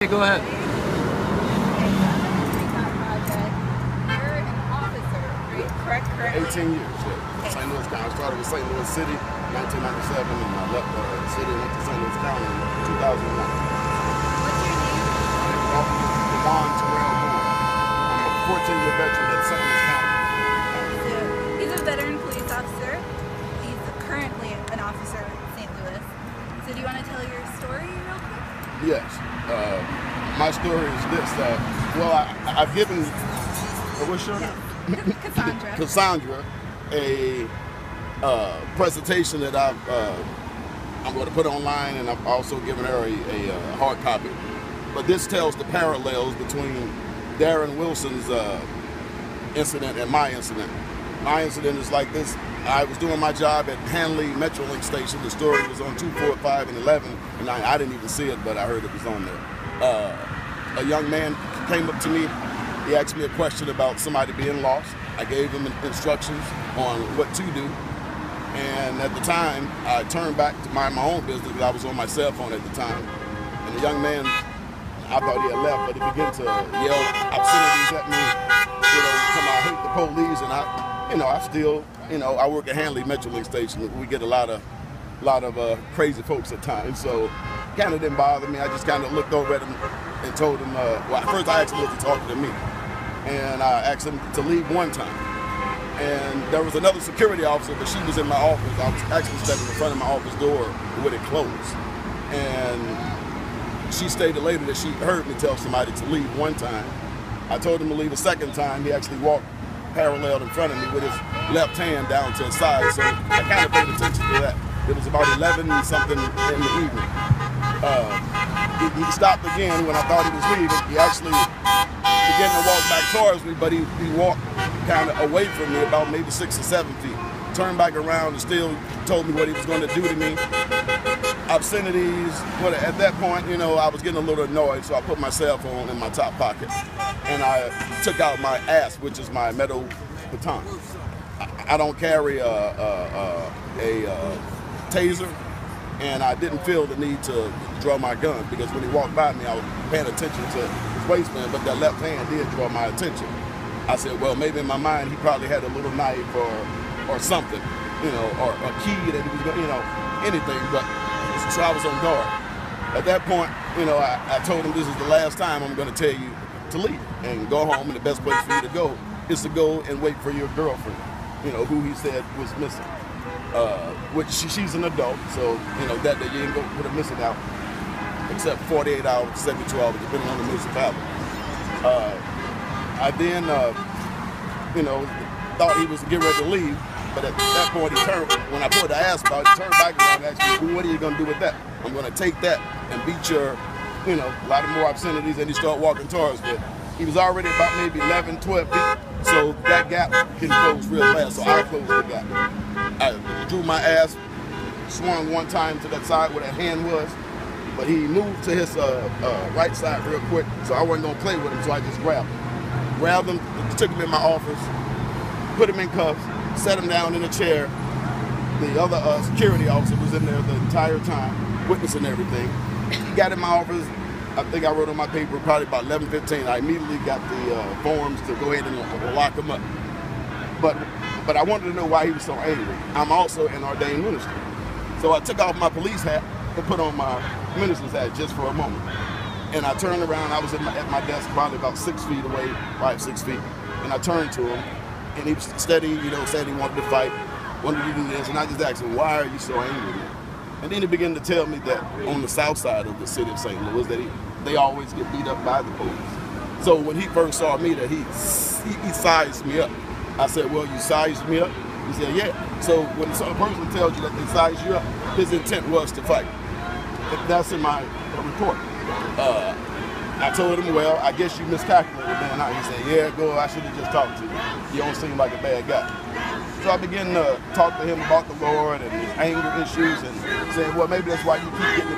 Okay, go ahead. You're an officer, right? Correct? 18 years, yeah. St. Louis County. I started with St. Louis City in 1997, and I left the city and went to St. Louis County in 2001. What's your name? Dawon Gore. I'm a 14-year veteran at St. Louis County. So, he's a veteran police officer. He's currently an officer in St. Louis. So do you want to tell your story real quick? Yes. My story is this. Well, I've given, what's your name? Cassandra. Cassandra, a presentation that I'm going to put online, and I've also given her a hard copy. But this tells the parallels between Darren Wilson's incident and my incident. My incident is like this. I was doing my job at Hanley Metrolink Station. The story was on 2, 4, 5, and 11, and I didn't even see it, but I heard it was on there. A young man came up to me. He asked me a question about somebody being lost. I gave him instructions on what to do. And at the time, I turned back to mind my own business because I was on my cell phone at the time. And the young man, I thought he had left, but he began to yell obscenities at me. You know, I hate the police, and I still, I work at Hanley Metrolink Station. We get a lot of crazy folks at times, so kind of didn't bother me. I just kind of looked over at him and told him, well, first I asked him was he talking to me, and I asked him to leave one time. And there was another security officer, but she was in my office. I was actually standing in front of my office door with it closed, and she stated later that she heard me tell somebody to leave one time. I told him to leave a second time. He actually walked parallel in front of me with his left hand down to his side, so I kind of paid attention to that. It was about 11 something in the evening. He stopped again when I thought he was leaving. He actually began to walk back towards me, but he walked kind of away from me about maybe 6 or 7 feet. Turned back around and still told me what he was going to do to me. Obscenities. But at that point, I was getting a little annoyed, so I put my cell phone in my top pocket and I took out my ass, which is my metal baton. I don't carry a taser, and I didn't feel the need to draw my gun because when he walked by me, I was paying attention to his waistband, but that left hand did draw my attention. I said, well, maybe in my mind he probably had a little knife or something, or a key that he was going, anything. But so I was on guard. At that point, I told him this is the last time I'm going to tell you to leave and go home, and the best place for you to go is to go and wait for your girlfriend, who he said was missing. Which she's an adult, so that day you ain't gonna put her missing out, except 48 hours, 72 hours, depending on the municipality. I then, thought he was getting ready to leave, but at that point he turned. When I pulled the ass out, he turned back around and asked me, "What are you gonna do with that?" I'm gonna take that and beat your, a lot of more obscenities, and he started walking towards me. He was already about maybe 11, 12 feet, so that gap can close real fast, so I closed the gap. I drew my ass, swung one time to that side where that hand was, but he moved to his right side real quick, so I wasn't gonna play with him, so I just grabbed him. Grabbed him, took him in my office, put him in cuffs, set him down in a chair. The other security officer was in there the entire time, witnessing everything. He got in my office. I think I wrote on my paper probably about 11:15. I immediately got the forms to go ahead and lock him up. But I wanted to know why he was so angry. I'm also an ordained minister. So I took off my police hat and put on my minister's hat just for a moment. And I turned around. I was at my desk probably about 6 feet away, 5, 6 feet. And I turned to him, and he was steady, said he wanted to fight, wanted to do this. And I just asked him, "Why are you so angry?" And then he began to tell me that on the south side of the city of St. Louis that they always get beat up by the police. So when he first saw me, that he sized me up. I said, "Well, you sized me up?" He said, "Yeah." So when a person tells you that they sized you up, his intent was to fight. That's in my report. I told him, "Well, I guess you miscalculated, man." He said, "Yeah, go. I should have just talked to you. You don't seem like a bad guy." So I began to talk to him about the Lord and his anger issues, and saying, "Well, maybe that's why you keep getting